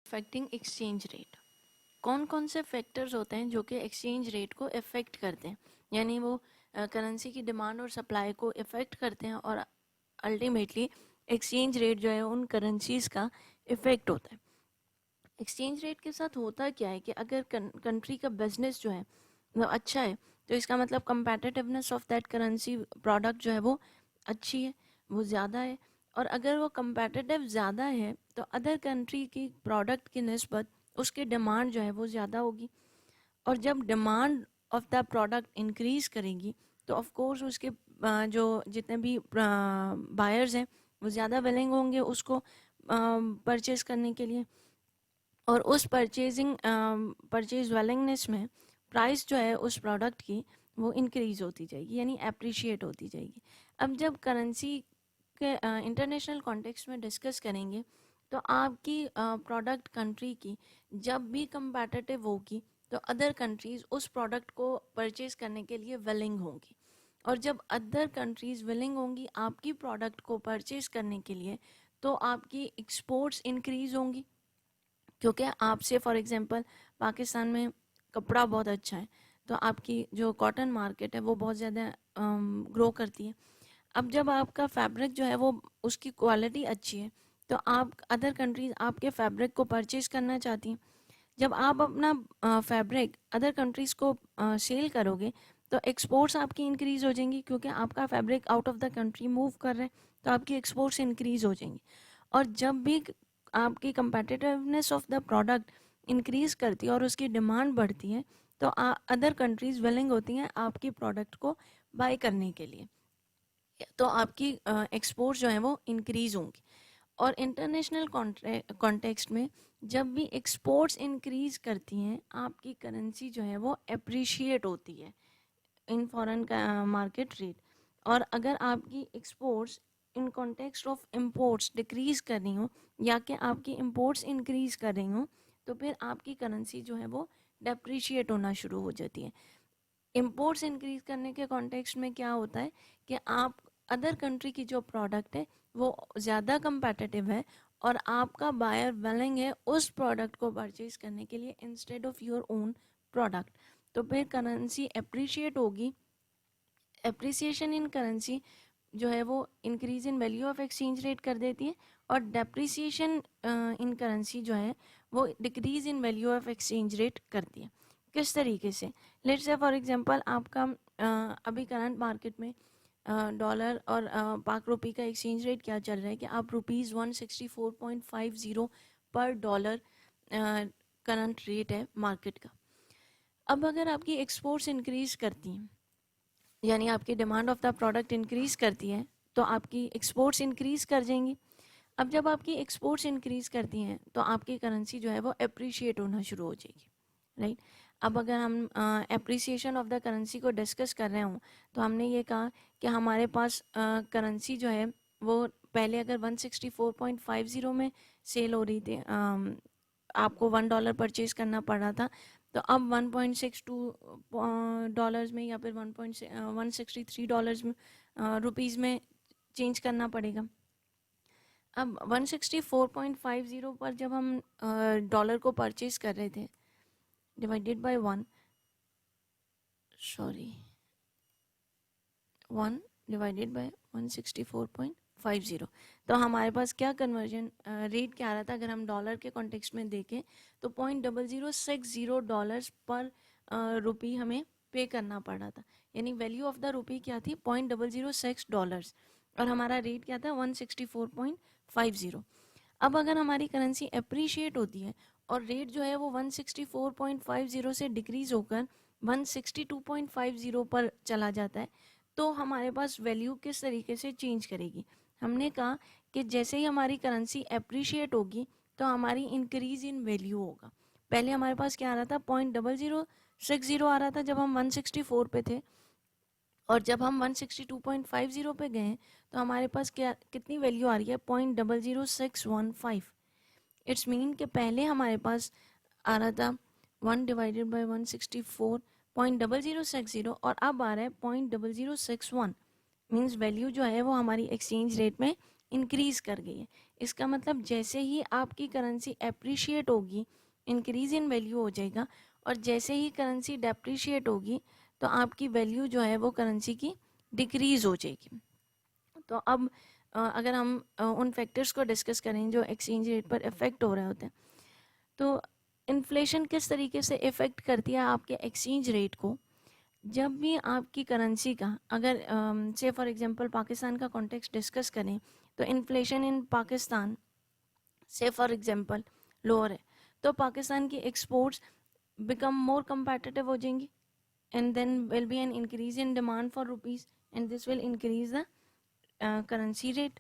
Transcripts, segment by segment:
Affecting exchange rate. कौन कौन से फैक्टर्स होते हैं जो कि एक्सचेंज रेट को इफ़ेक्ट करते हैं, यानी वो करेंसी की डिमांड और सप्लाई को इफ़ेक्ट करते हैं और अल्टीमेटली एक्सचेंज रेट जो है उन करेंसीज़ का इफ़ेक्ट होता है। एक्सचेंज रेट के साथ होता क्या है कि अगर कंट्री का बिजनेस जो है वो अच्छा है तो इसका मतलब competitiveness of that currency product जो है वो अच्छी है, वो ज़्यादा है। और अगर वो कंपेटिटिव ज़्यादा है तो अदर कंट्री की प्रोडक्ट की निस्बत उसकी डिमांड जो है वो ज़्यादा होगी। और जब demand of the product increase करेगी तो ऑफ कोर्स उसके जो जितने भी बायर्स हैं वो ज़्यादा विलिंग होंगे उसको परचेज़ करने के लिए। और उस परचेज विलिंगनेस में प्राइस जो है उस प्रोडक्ट की वो इंक्रीज़ होती जाएगी, यानी अप्रिशिएट होती जाएगी। अब जब करेंसी के इंटरनेशनल कॉन्टेक्स्ट में डिस्कस करेंगे तो आपकी प्रोडक्ट कंट्री की जब भी कंपेटिटिव होगी तो अदर कंट्रीज़ उस प्रोडक्ट को परचेज करने के लिए विलिंग होंगी। और जब अदर कंट्रीज़ विलिंग होंगी आपकी प्रोडक्ट को परचेज करने के लिए तो आपकी एक्सपोर्ट्स इंक्रीज़ होंगी, क्योंकि आपसे फॉर एग्जांपल पाकिस्तान में कपड़ा बहुत अच्छा है तो आपकी जो कॉटन मार्केट है वो बहुत ज़्यादा ग्रो करती है। अब जब आपका फैब्रिक जो है वो उसकी क्वालिटी अच्छी है तो आप अदर कंट्रीज आपके फैब्रिक को परचेज करना चाहती हैं। जब आप अपना फैब्रिक अदर कंट्रीज़ को सेल करोगे तो एक्सपोर्ट्स आपकी इंक्रीज़ हो जाएंगी, क्योंकि आपका fabric out of the country move कर रहे हैं तो आपकी एक्सपोर्ट्स इंक्रीज़ हो जाएंगी। और जब भी आपकी competitiveness of the product increase करती है और उसकी डिमांड बढ़ती है तो अदर कंट्रीज़ विलिंग होती हैं आपकी प्रोडक्ट को बाय करने के लिए, तो आपकी एक्सपोर्ट्स जो हैं वो इंक्रीज़ होंगी। और इंटरनेशनल कॉन्टेक्स्ट में जब भी एक्सपोर्ट्स इंक्रीज़ करती हैं आपकी करेंसी जो है वो अप्रिशिएट होती है इन फॉरेन का मार्केट रेट। और अगर आपकी exports in context of imports decrease कर रही हो या कि आपकी इंपोर्ट्स इंक्रीज़ कर रही हो तो फिर आपकी करेंसी जो है वो डेप्रिशिएट होना शुरू हो जाती है। इंपोर्ट्स इंक्रीज करने के कॉन्टेक्स्ट में क्या होता है कि आप अदर कंट्री की जो प्रोडक्ट है वो ज़्यादा कंपेटिटिव है और आपका बायर विलिंग है उस प्रोडक्ट को परचेज करने के लिए instead of your own product, तो फिर करेंसी अप्रिशिएट होगी। एप्रिसिएशन इन करेंसी जो है वो increase in value of exchange rate कर देती है और डेप्रिसिएशन इन करेंसी जो है वो decrease in value of exchange rate करती है। किस तरीके से? लेट्स से फॉर एग्जांपल आपका अभी करंट मार्केट में डॉलर और पाक रुपी का एक्सचेंज रेट क्या चल रहा है कि आप ₹164.50 पर डॉलर करंट रेट है मार्केट का। अब अगर आपकी एक्सपोर्ट्स इंक्रीज करती हैं यानी आपकी demand of the product increase करती है तो आपकी एक्सपोर्ट्स इंक्रीज कर जाएंगी। अब जब आपकी एक्सपोर्ट्स इंक्रीज करती हैं तो आपकी करेंसी जो है वो अप्रिशिएट होना शुरू हो जाएगी, राइट। अब अगर हम अप्रिसिएशन ऑफ द करेंसी को डिस्कस कर रहे हों तो हमने ये कहा कि हमारे पास करेंसी जो है वो पहले अगर 164.50 में सेल हो रही थी, आपको $1 परचेज करना पड़ रहा था, तो अब 1.62 डॉलर्स में या फिर $163 में रुपीज़ में चेंज करना पड़ेगा। अब 164.50 पर जब हम डॉलर को परचेज कर रहे थे डिवाइडेड बाय 1 डिवाइडेड बाय 164.50, तो हमारे पास क्या कन्वर्जन रेट क्या आ रहा था अगर हम डॉलर के कॉन्टेक्स्ट में देखें तो $0.0060 पर रुपी हमें पे करना पड़ रहा था, यानी वैल्यू ऑफ द रुपी क्या थी $0.006 और हमारा रेट क्या था 164.50। अब अगर हमारी करेंसी अप्रिशिएट होती है और रेट जो है वो 164.50 से डिक्रीज होकर 162.50 पर चला जाता है तो हमारे पास वैल्यू किस तरीके से चेंज करेगी। हमने कहा कि जैसे ही हमारी करेंसी अप्रिशिएट होगी तो हमारी इंक्रीज इन वैल्यू होगा। पहले हमारे पास क्या आ रहा था 0.0060 आ रहा था जब हम 164 पे थे, और जब हम 162.50 पे गए तो हमारे पास क्या कितनी वैल्यू आ रही है 0.00615। इट्स मीन कि पहले हमारे पास आ रहा था 1/164.0060 और अब आ रहा है 0.0061। मीन्स वैल्यू जो है वो हमारी एक्सचेंज रेट में इंक्रीज़ कर गई है। इसका मतलब जैसे ही आपकी करेंसी एप्रिशिएट होगी, इंक्रीज़ इन वैल्यू हो जाएगा, और जैसे ही करेंसी डेप्रिशिएट होगी तो आपकी वैल्यू जो है वो करेंसी की डिक्रीज़ हो जाएगी। तो अब अगर हम उन फैक्टर्स को डिस्कस करें जो एक्सचेंज रेट पर इफ़ेक्ट हो रहे होते हैं, तो इन्फ्लेशन किस तरीके से इफ़ेक्ट करती है आपके एक्सचेंज रेट को। जब भी आपकी करेंसी का, अगर से फॉर एग्जांपल पाकिस्तान का कॉन्टेक्स्ट डिस्कस करें, तो इन्फ्लेशन इन पाकिस्तान से फॉर एग्जांपल लोअर है, तो पाकिस्तान की एक्सपोर्ट्स बिकम मोर competitive हो जाएंगी, and then will be an increase in demand for rupees, and this will increase the currency rate,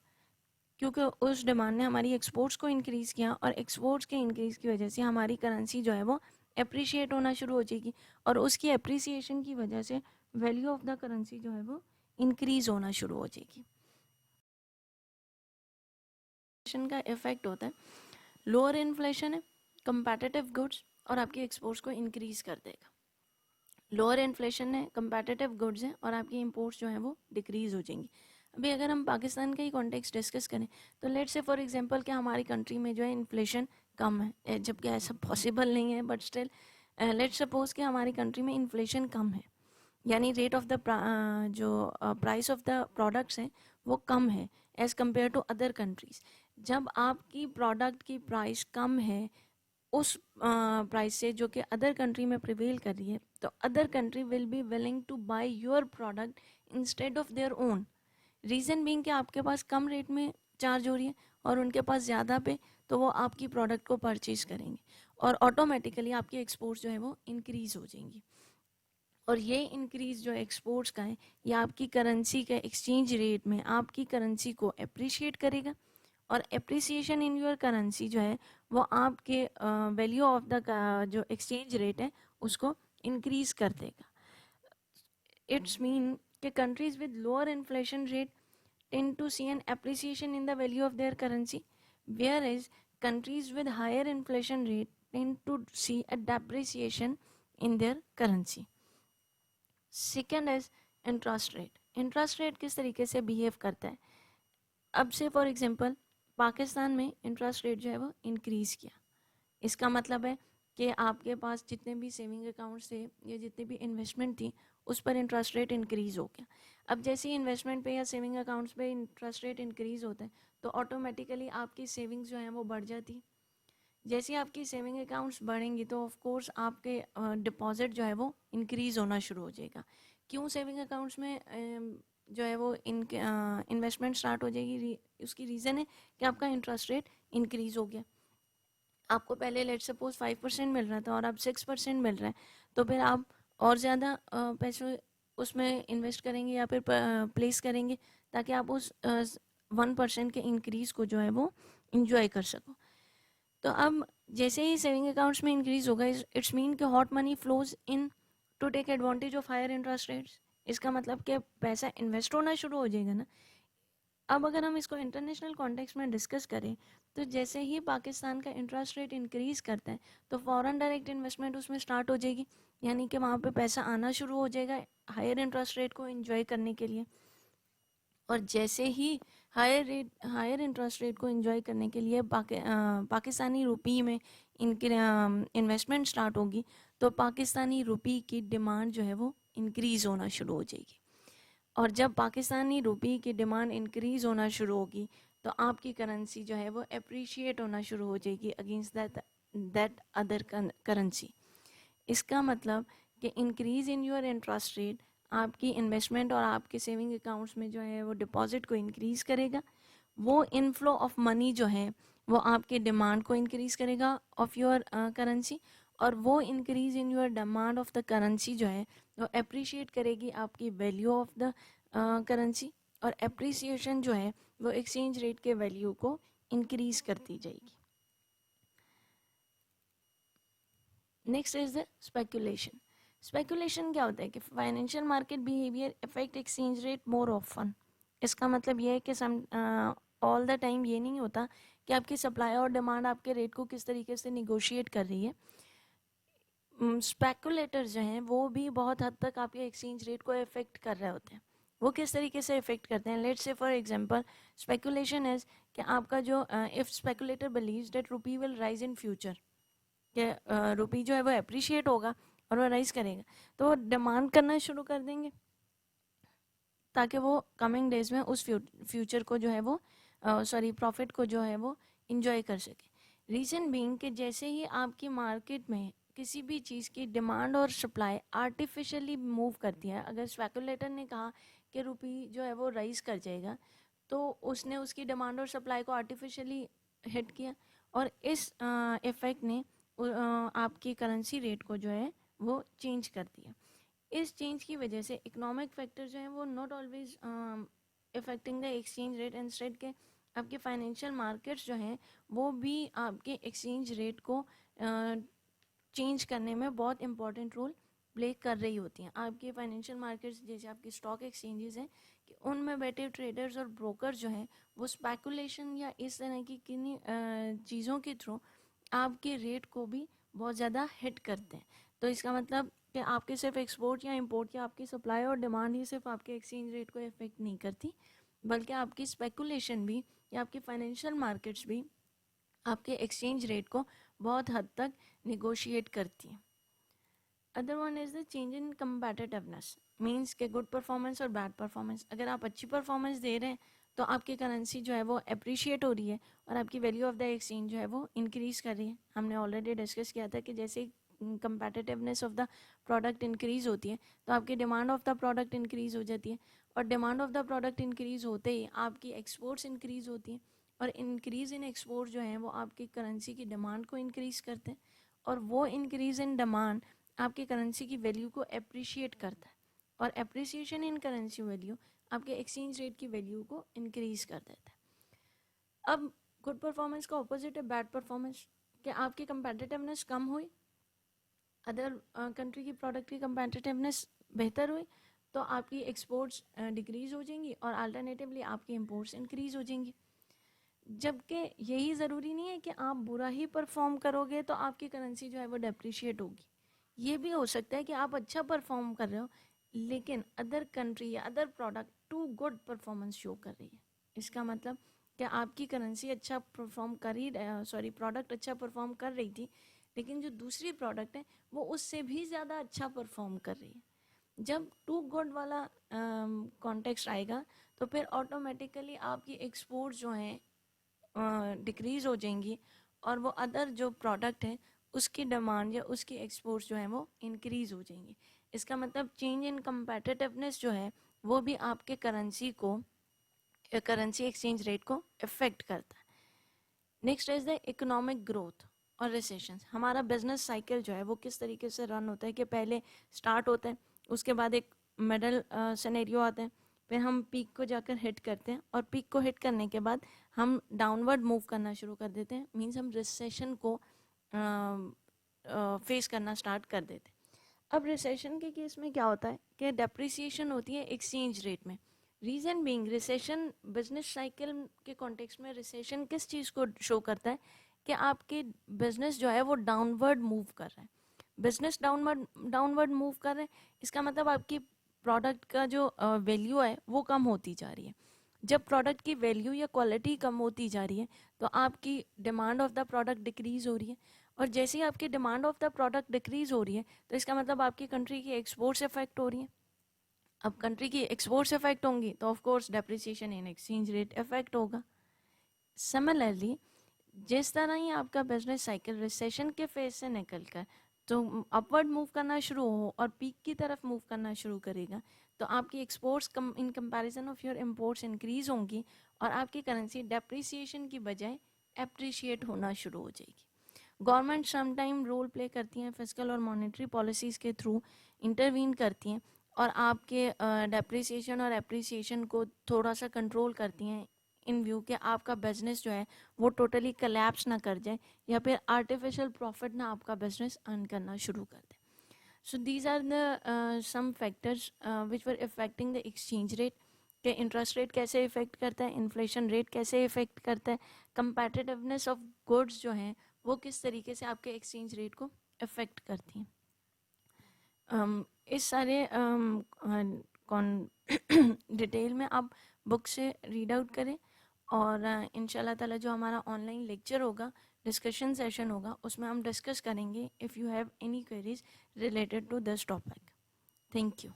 क्योंकि उस डिमांड ने हमारी एक्सपोर्ट्स को इंक्रीज़ किया, और एक्सपोर्ट्स के इंक्रीज़ की वजह से हमारी करेंसी जो है वो अप्रिशिएट होना शुरू हो जाएगी, और उसकी अप्रिसिएशन की वजह से वैल्यू ऑफ द करेंसी जो है वो इंक्रीज़ होना शुरू हो जाएगी। इन्फ्लेशन का इफेक्ट होता है, लोअर इन्फ्लेशन है, कंपेटिटिव गुड्स और आपकी एक्सपोर्ट्स को इंक्रीज़ कर देगा। लोअर इन्फ्लेशन है, कंपेटिटिव गुड्स हैं, और आपकी इंपोर्ट्स जो हैं वो डिक्रीज़ हो जाएंगी। अभी अगर हम पाकिस्तान का ही कॉन्टेक्स्ट डिस्कस करें, तो लेट्स से फॉर एग्जांपल कि हमारी कंट्री में जो है इन्फ्लेशन कम है, जबकि ऐसा पॉसिबल नहीं है, बट स्टिल लेट्स सपोज कि हमारी कंट्री में इन्फ्लेशन कम है, यानी रेट ऑफ द जो प्राइस ऑफ द प्रोडक्ट्स हैं वो कम है as compare to other countries. जब आपकी प्रोडक्ट की प्राइस कम है उस प्राइस से जो कि अदर कंट्री में प्रिवेल कर रही है, तो other country will be willing to buy your product instead of their own. Reason being कि आपके पास कम रेट में चार्ज हो रही है और उनके पास ज़्यादा पे, तो वो आपकी प्रोडक्ट को परचेज करेंगे, और ऑटोमेटिकली आपकी एक्सपोर्ट्स जो है वो इंक्रीज़ हो जाएंगी। और ये इंक्रीज़ जो एक्सपोर्ट्स का है, ये आपकी करेंसी के एक्सचेंज रेट में आपकी करेंसी को अप्रिशिएट करेगा, और अप्रिसिएशन इन योर करेंसी जो है वो आपके वैल्यू ऑफ द जो एक्सचेंज रेट है उसको इंक्रीज़ कर देगा। इट्स मीन कि countries with lower inflation rate tend to see an appreciation in the value of their currency, whereas countries with higher inflation rate tend to see a depreciation in their currency. Second is interest rate. Interest rate किस तरीके से behave करता है। अब से for example Pakistan में interest rate जो है वो इंक्रीज़ किया, इसका मतलब है कि आपके पास जितने भी सेविंग अकाउंट्स थे या जितनी भी इन्वेस्टमेंट थी उस पर इंटरेस्ट रेट इंक्रीज़ हो गया। अब जैसे ही इन्वेस्टमेंट पे या सेविंग अकाउंट्स पे इंटरेस्ट रेट इंक्रीज़ होता है तो ऑटोमेटिकली आपकी सेविंग्स जो हैं वो बढ़ जाती है। जैसे ही आपकी सेविंग अकाउंट्स बढ़ेंगी तो ऑफ कोर्स आपके डिपॉजिट जो है वो इंक्रीज़ होना शुरू हो जाएगा। क्यों सेविंग अकाउंट्स में जो है वो इन्वेस्टमेंट स्टार्ट हो जाएगी, उसकी रीज़न है कि आपका इंटरेस्ट रेट इंक्रीज़ हो गया। आपको पहले लेट सपोज 5% मिल रहा था और अब 6% मिल रहा है, तो फिर आप और ज़्यादा पैसे उसमें इन्वेस्ट करेंगे या फिर प्लेस करेंगे ताकि आप उस 1% के इंक्रीज़ को जो है वो इंजॉय कर सको। तो अब जैसे ही सेविंग अकाउंट्स में इंक्रीज़ होगा, इट्स मीन कि hot money flows in to take advantage of higher interest rates. इसका मतलब कि पैसा इन्वेस्ट होना शुरू हो जाएगा ना। अब अगर हम इसको इंटरनेशनल कॉन्टेक्स्ट में डिस्कस करें तो जैसे ही पाकिस्तान का इंटरेस्ट रेट इंक्रीज़ करता है तो फॉरेन डायरेक्ट इन्वेस्टमेंट उसमें स्टार्ट हो जाएगी, यानी कि वहाँ पे पैसा आना शुरू हो जाएगा हायर इंटरेस्ट रेट को एंजॉय करने के लिए। और जैसे ही हायर इंटरेस्ट रेट को एंजॉय करने के लिए पाकिस्तानी रुपी में इनके इन्वेस्टमेंट स्टार्ट होगी, तो पाकिस्तानी रुपी की डिमांड जो है वो इंक्रीज़ होना शुरू हो जाएगी। और जब पाकिस्तानी रुपी की डिमांड इंक्रीज़ होना शुरू होगी तो आपकी करेंसी जो है वो अप्रिशिएट होना शुरू हो जाएगी अगेंस्ट दैट अदर करेंसी। इसका मतलब कि increase in your interest rate आपकी इन्वेस्टमेंट और आपके सेविंग अकाउंट्स में जो है वो डिपॉजिट को इंक्रीज़ करेगा। वो इनफ्लो ऑफ मनी जो है वो आपके डिमांड को इंक्रीज़ करेगा ऑफ योर करेंसी, और वो increase in your demand of the currency जो है वो अप्रिशिएट करेगी आपकी वैल्यू ऑफ द करेंसी, और अप्रिसिएशन जो है वो एक्सचेंज रेट के वैल्यू को इंक्रीज़ करती जाएगी। Next is the speculation. Speculation क्या होता है कि financial market behaviour effect exchange rate more often. इसका मतलब ये है कि ऑल द टाइम ये नहीं होता कि आपकी सप्लाई और डिमांड आपके रेट को किस तरीके से निगोशिएट कर रही है। स्पेकुलेटर्स जो हैं वो भी बहुत हद तक आपके एक्सचेंज रेट को इफेक्ट कर रहे होते हैं। वो किस तरीके से इफेक्ट करते हैं. Let's say for example speculation is कि आपका जो if speculator believes that rupee will rise in future, कि रुपी जो है वो अप्रिशिएट होगा और वो राइज करेगा, तो वो डिमांड करना शुरू कर देंगे ताकि वो कमिंग डेज में उस फ्यूचर को जो है वो प्रॉफिट को जो है वो इंजॉय कर सके. रीज़न बीइंग कि जैसे ही आपकी मार्केट में किसी भी चीज़ की डिमांड और सप्लाई आर्टिफिशियली मूव करती है, अगर स्पेकुलेटर ने कहा कि रुपी जो है वो राइज कर जाएगा, तो उसने उसकी डिमांड और सप्लाई को आर्टिफिशियली हिट किया और इस इफ़ेक्ट ने आपकी करेंसी रेट को जो है वो चेंज कर दिया. इस चेंज की वजह से इकोनॉमिक फैक्टर जो है वो not always effecting the exchange rate, instead के आपके फाइनेंशियल मार्केट्स जो हैं वो भी आपके एक्सचेंज रेट को चेंज करने में बहुत इंपॉर्टेंट रोल प्ले कर रही होती हैं. आपके फाइनेंशियल मार्केट्स जैसे आपकी स्टॉक एक्सचेंजेस हैं कि उनमें बैठे ट्रेडर्स और ब्रोकर्स जो हैं वो स्पेकुलेशन या इस तरह की किन्हीं चीज़ों के थ्रू आपके रेट को भी बहुत ज़्यादा हिट करते हैं. तो इसका मतलब कि आपके सिर्फ एक्सपोर्ट या इंपोर्ट या आपकी सप्लाई और डिमांड ही सिर्फ आपके एक्सचेंज रेट को इफेक्ट नहीं करती, बल्कि आपकी स्पेकुलेशन भी या आपकी फाइनेंशियल मार्केट्स भी आपके एक्सचेंज रेट को बहुत हद तक निगोशिएट करती हैं. Other one is the change in competitiveness, means के गुड परफॉर्मेंस और बैड परफॉर्मेंस. अगर आप अच्छी परफॉर्मेंस दे रहे हैं तो आपकी करेंसी जो है वो अप्रिशिएट हो रही है और आपकी वैल्यू ऑफ द एक्सचेंज जो है वो इंक्रीज़ कर रही है. हमने ऑलरेडी डिस्कस किया था कि जैसे competitiveness of the product increase होती है तो आपकी demand of the product increase हो जाती है और demand of the product increase होते ही आपकी एक्सपोर्ट्स इंक्रीज़ होती हैं और इंक्रीज़ इन एक्सपोर्ट जो है वो आपकी करेंसी की डिमांड को इंक्रीज़ करते हैं और वो इंक्रीज़ इन डिमांड आपकी करेंसी की वैल्यू को अप्रिशिएट करता है और अप्रिसिएशन इन करेंसी वैल्यू आपके एक्सचेंज रेट की वैल्यू को इंक्रीज़ कर देता है. अब गुड परफॉर्मेंस का ऑपोजिट है बैड परफॉर्मेंस, कि आपकी कंपेटिटिवनेस कम हुई, अदर कंट्री की प्रोडक्ट की कंपेटिटिवनेस बेहतर हुई तो आपकी एक्सपोर्ट्स डिक्रीज़ हो जाएंगी और अल्टरनेटिवली आपकी इंपोर्ट्स इंक्रीज़ हो जाएंगी. जबकि यही ज़रूरी नहीं है कि आप बुरा ही परफॉर्म करोगे तो आपकी करेंसी जो है वो डेप्रिशिएट होगी. ये भी हो सकता है कि आप अच्छा परफॉर्म कर रहे हो लेकिन अदर कंट्री या other product to good performance show कर रही है. इसका मतलब कि आपकी करेंसी अच्छा परफॉर्म कर ही प्रोडक्ट अच्छा परफॉर्म कर रही थी लेकिन जो दूसरी प्रोडक्ट है वो उससे भी ज़्यादा अच्छा परफॉर्म कर रही है. जब टू गुड वाला कॉन्टेक्स्ट आएगा तो फिर ऑटोमेटिकली आपकी एक्सपोर्ट जो हैं डिक्रीज़ हो जाएंगी और वो अदर जो प्रोडक्ट है उसकी डिमांड या उसकी एक्सपोर्ट्स जो है वो इंक्रीज़ हो जाएंगी. इसका मतलब चेंज इन कम्पेटिटिवनेस जो है वो भी आपके करेंसी एक्सचेंज रेट को इफ़ेक्ट करता है. Next is the economic growth और रिसेशन. हमारा बिजनेस साइकिल जो है वो किस तरीके से रन होता है कि पहले स्टार्ट होता है, उसके बाद एक मिडल सिनेरियो आता है, फिर हम पीक को जाकर हिट करते हैं और पीक को हिट करने के बाद हम डाउनवर्ड मूव करना शुरू कर देते हैं, मीन्स हम रिसेशन को फेस करना स्टार्ट कर देते हैं. अब रिसेशन के केस में क्या होता है कि डेप्रिसिएशन होती है एक्सचेंज रेट में. Reason being recession business cycle के कॉन्टेक्स्ट में रिसेशन किस चीज़ को शो करता है कि आपके बिजनेस जो है वो डाउनवर्ड मूव कर रहा है. बिजनेस डाउनवर्ड मूव कर रहे हैं इसका मतलब आपकी प्रोडक्ट का जो वैल्यू है वो कम होती जा रही है. जब प्रोडक्ट की वैल्यू या क्वालिटी कम होती जा रही है तो आपकी demand of the product decrease हो रही है और जैसे ही आपकी demand of the product decrease हो रही है तो इसका मतलब आपकी कंट्री की एक्सपोर्ट्स इफेक्ट हो रही है. अब कंट्री की एक्सपोर्ट्स इफेक्ट होंगी तो of course depreciation in exchange rate effect होगा. सिमिलरली जिस तरह ही आपका बिजनेस साइकिल रिसेशन के फेज से निकलकर तो अपवर्ड मूव करना शुरू हो और पीक की तरफ मूव करना शुरू करेगा तो आपकी exports come in comparison of your imports increase होंगी और आपकी करेंसी डेप्रिसिएशन की बजाय एप्रिशिएट होना शुरू हो जाएगी. गवर्नमेंट समटाइम रोल प्ले करती हैं, फिजिकल और मॉनेटरी पॉलिसीज़ के थ्रू इंटरवीन करती हैं और आपके डेप्रिसिएशन और एप्रिसिएशन को थोड़ा सा कंट्रोल करती हैं इन व्यू कि आपका बिजनेस जो है वो टोटली कलैप्स ना कर जाए या फिर आर्टिफिशियल प्रॉफिट ना आपका बिजनेस अर्न करना शुरू कर दे. So these are the some factors which were affecting the exchange rate. के इंटरेस्ट रेट कैसे इफेक्ट करता है, इन्फ्लेशन रेट कैसे इफेक्ट करता है, कंपेटिटिवनेस ऑफ गुड्स जो हैं वो किस तरीके से आपके एक्सचेंज रेट को इफेक्ट करती हैं. इस सारे कौन डिटेल में आप बुक से रीड आउट करें। और इंशाल्लाह ताला जो हमारा ऑनलाइन लेक्चर होगा, डिस्कशन सेशन होगा, उसमें हम डिस्कस करेंगे if you have any queries related to this topic. Thank you.